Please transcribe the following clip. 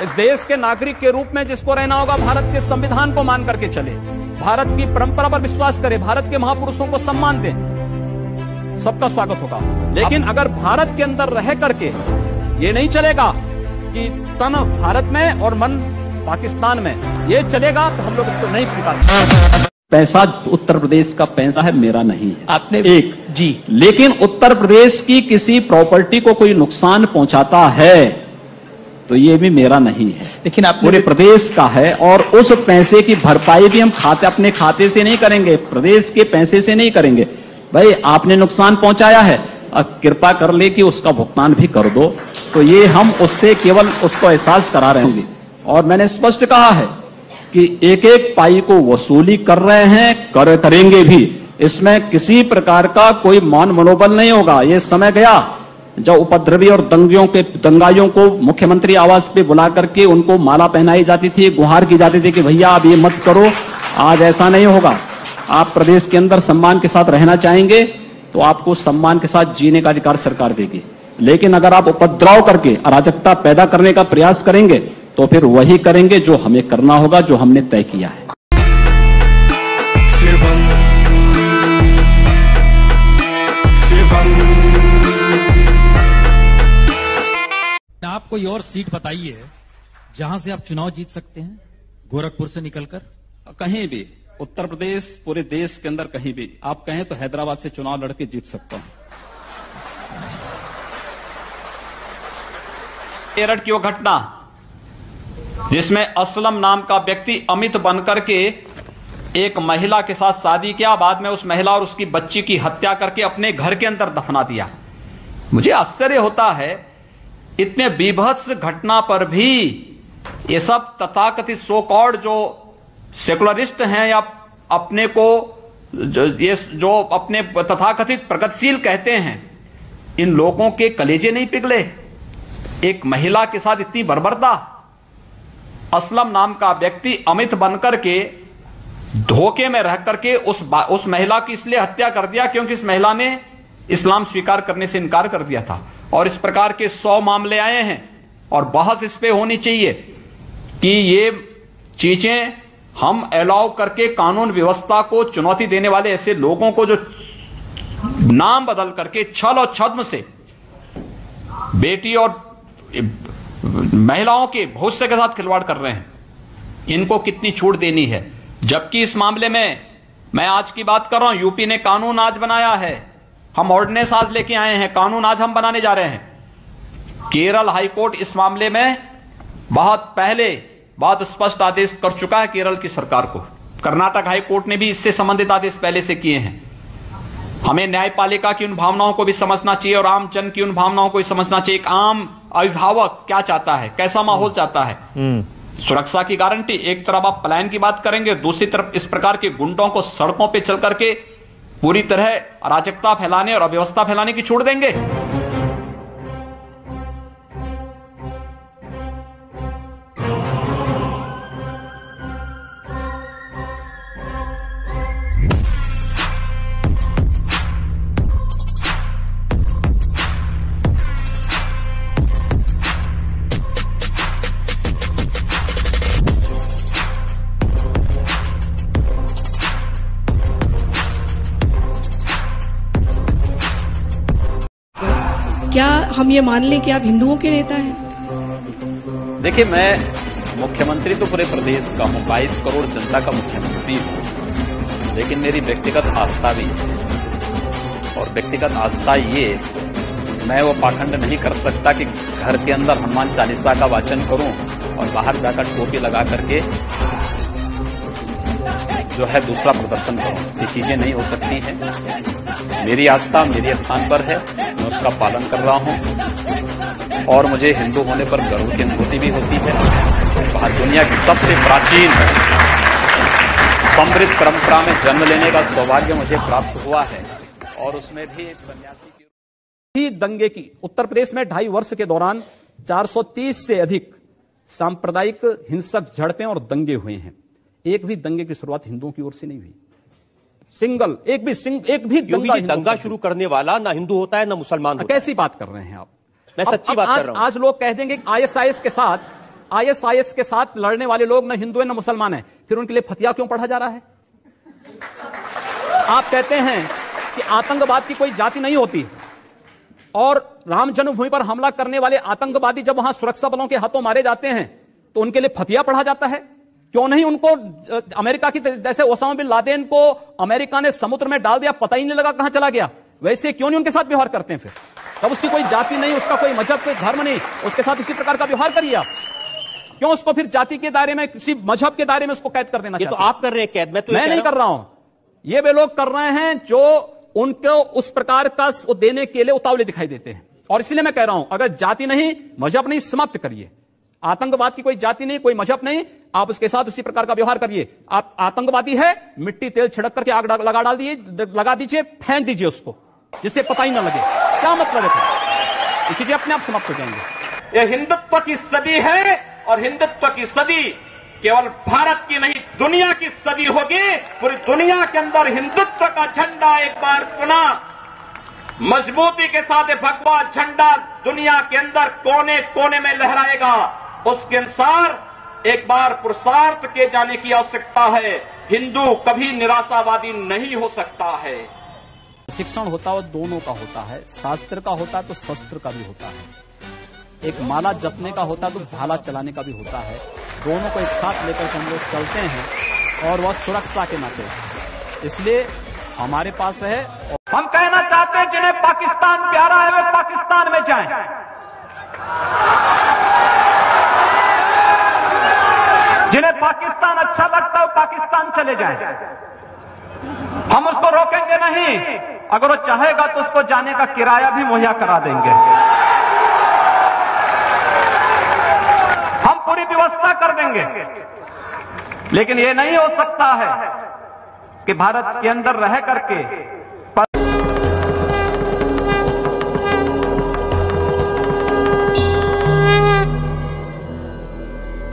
इस देश के नागरिक के रूप में जिसको रहना होगा भारत के संविधान को मान करके चले, भारत की परंपरा पर विश्वास करे, भारत के महापुरुषों को सम्मान दे, सबका स्वागत होगा। लेकिन अगर भारत के अंदर रह करके ये नहीं चलेगा कि तन भारत में और मन पाकिस्तान में, ये चलेगा तो हम लोग इसको नहीं स्वीकार। पैसा उत्तर प्रदेश का पैसा है, मेरा नहीं है। आपने एक जी, लेकिन उत्तर प्रदेश की किसी प्रॉपर्टी को कोई नुकसान पहुंचाता है तो ये भी मेरा नहीं है, लेकिन आप पूरे प्रदेश का है। और उस पैसे की भरपाई भी हम अपने खाते से नहीं करेंगे, प्रदेश के पैसे से नहीं करेंगे। भाई आपने नुकसान पहुंचाया है, कृपा कर ले कि उसका भुगतान भी कर दो, तो ये हम उससे केवल उसको एहसास करा रहे होंगे। और मैंने स्पष्ट कहा है कि एक एक पाई को वसूली कर रहे हैं, करेंगे भी। इसमें किसी प्रकार का कोई मान मनोबल नहीं होगा। ये समय गया जब उपद्रवी और दंगाइयों को मुख्यमंत्री आवास पे बुला करके उनको माला पहनाई जाती थी, गुहार की जाती थी कि भैया आप ये मत करो। आज ऐसा नहीं होगा। आप प्रदेश के अंदर सम्मान के साथ रहना चाहेंगे तो आपको सम्मान के साथ जीने का अधिकार सरकार देगी। लेकिन अगर आप उपद्रव करके अराजकता पैदा करने का प्रयास करेंगे तो फिर वही करेंगे जो हमें करना होगा, जो हमने तय किया है। आप कोई और सीट बताइए जहां से आप चुनाव जीत सकते हैं, गोरखपुर से निकलकर। कहीं भी उत्तर प्रदेश, पूरे देश के अंदर कहीं भी आप कहें तो हैदराबाद से चुनाव लड़के जीत सकता हूं। मेरठ की वो घटना जिसमें असलम नाम का व्यक्ति अमित बनकर के एक महिला के साथ शादी किया, बाद में उस महिला और उसकी बच्ची की हत्या करके अपने घर के अंदर दफना दिया। मुझे आश्चर्य होता है, इतने बीभत्स घटना पर भी ये सब तथाकथित सो कॉल्ड जो सेकुलरिस्ट हैं या अपने को जो अपने तथाकथित प्रगतिशील कहते हैं, इन लोगों के कलेजे नहीं पिघले। एक महिला के साथ इतनी बर्बरता। असलम नाम का व्यक्ति अमित बनकर के धोखे में रह करके उस महिला की इसलिए हत्या कर दिया क्योंकि इस महिला ने इस्लाम स्वीकार करने से इनकार कर दिया था। और इस प्रकार के 100 मामले आए हैं और बहस इस पे होनी चाहिए कि ये चीजें हम अलाउ करके कानून व्यवस्था को चुनौती देने वाले ऐसे लोगों को जो नाम बदल करके छल और छद्म से बेटी और महिलाओं के भविष्य के साथ खिलवाड़ कर रहे हैं, इनको कितनी छूट देनी है। जबकि इस मामले में मैं आज की बात कर रहा हूं, यूपी ने कानून आज बनाया है, हम ऑर्डिनेंस आज लेके आए हैं, कानून आज हम बनाने जा रहे हैं। केरल हाईकोर्ट इस मामले में बहुत पहले बहुत स्पष्ट आदेश कर चुका है केरल की सरकार को। कर्नाटक हाईकोर्ट ने भी इससे संबंधित आदेश पहले से किए हैं। हमें न्यायपालिका की उन भावनाओं को भी समझना चाहिए और आम जन की उन भावनाओं को भी समझना चाहिए। एक आम अभिभावक क्या चाहता है, कैसा माहौल चाहता है। सुरक्षा की गारंटी, एक तरफ आप पलायन की बात करेंगे, दूसरी तरफ इस प्रकार के गुंडों को सड़कों पर चल करके पूरी तरह अराजकता फैलाने और अव्यवस्था फैलाने की छूट देंगे। क्या हम ये मान लें कि आप हिंदुओं के नेता हैं? देखिए, मैं मुख्यमंत्री तो पूरे प्रदेश का हूं, 22 करोड़ जनता का मुख्यमंत्री हूं, लेकिन मेरी व्यक्तिगत आस्था भी है। और व्यक्तिगत आस्था ये, मैं वो पाखंड नहीं कर सकता कि घर के अंदर हनुमान चालीसा का वाचन करूं और बाहर जाकर टोपी लगा करके जो है दूसरा प्रदर्शन करूं। ये चीजें नहीं हो सकती हैं। मेरी आस्था मेरे स्थान पर है, मैं उसका पालन कर रहा हूं और मुझे हिंदू होने पर गर्व की अनुभूति भी होती है। दुनिया की सबसे प्राचीन समृद्ध परंपरा में जन्म लेने का सौभाग्य मुझे प्राप्त हुआ है और उसमें भी एक सन्यासी की दंगे की उत्तर प्रदेश में 2.5 वर्ष के दौरान 430 से अधिक सांप्रदायिक हिंसक झड़पें और दंगे हुए हैं। एक भी दंगे की शुरुआत हिंदुओं की ओर से नहीं हुई। एक भी दंगा शुरू करने वाला ना हिंदू होता है ना मुसलमान होता है। कैसी बात कर रहे हैं आप? मैं सच्ची बात कर रहा हूं। आज लोग कह देंगे आईएसआईएस के साथ आईएसआईएस के साथ लड़ने वाले लोग न हिंदू है न मुसलमान है, फिर उनके लिए फतिया क्यों पढ़ा जा रहा है? आप कहते हैं कि आतंकवाद की कोई जाति नहीं होती, और राम जन्मभूमि पर हमला करने वाले आतंकवादी जब वहां सुरक्षा बलों के हाथों मारे जाते हैं तो उनके लिए फतिया पढ़ा जाता है। क्यों नहीं उनको अमेरिका की जैसे ओसामा बिन लादेन को अमेरिका ने समुद्र में डाल दिया, पता ही नहीं लगा कहां चला गया, वैसे क्यों नहीं उनके साथ व्यवहार करते हैं? फिर तब उसकी कोई जाति नहीं, उसका कोई मजहब, कोई धर्म नहीं, उसके साथ इसी प्रकार का व्यवहार करिए आप। क्यों उसको फिर जाति के दायरे में, किसी मजहब के दायरे में उसको कैद कर देना? ये तो आप कर रहे हैं कैद, मैं नहीं कर रहा हूं, ये वे लोग कर रहे हैं जो उनको उस प्रकार का देने के लिए उतावले दिखाई देते हैं। और इसलिए मैं कह रहा हूं, अगर जाति नहीं, मजहब नहीं, समाप्त करिए। आतंकवाद की कोई जाति नहीं, कोई मजहब नहीं, आप उसके साथ उसी प्रकार का व्यवहार करिए। आप आतंकवादी है, मिट्टी तेल छिड़क करके आग लगा दीजिए, फेंक दीजिए उसको, जिससे पता ही ना लगे। क्या मतलब है? ये चीजें अपने आप समाप्त हो जाएंगे। यह हिंदुत्व की सदी है, और हिंदुत्व की सदी केवल भारत की नहीं, दुनिया की सदी होगी। पूरी दुनिया के अंदर हिंदुत्व का झंडा एक बार पुनः मजबूती के साथ भगवा झंडा दुनिया के अंदर कोने कोने में लहराएगा। उसके अनुसार एक बार पुरुषार्थ किए जाने की आवश्यकता है। हिंदू कभी निराशावादी नहीं हो सकता है। शिक्षण होता है दोनों का होता है, शास्त्र का होता है तो शस्त्र का भी होता है, एक माला जपने का होता है तो भाला चलाने का भी होता है। दोनों को एक साथ लेकर हम लोग चलते हैं, और वह सुरक्षा के नाते, इसलिए हमारे पास है। हम कहना चाहते हैं जिन्हें पाकिस्तान प्यारा है वे पाकिस्तान में जाएं, जिन्हें पाकिस्तान अच्छा लगता है वो पाकिस्तान चले जाएं। हम उसको रोकेंगे नहीं, अगर वो चाहेगा तो उसको जाने का किराया भी मुहैया करा देंगे। हम पूरी व्यवस्था कर देंगे, लेकिन ये नहीं हो सकता है कि भारत के अंदर रह करके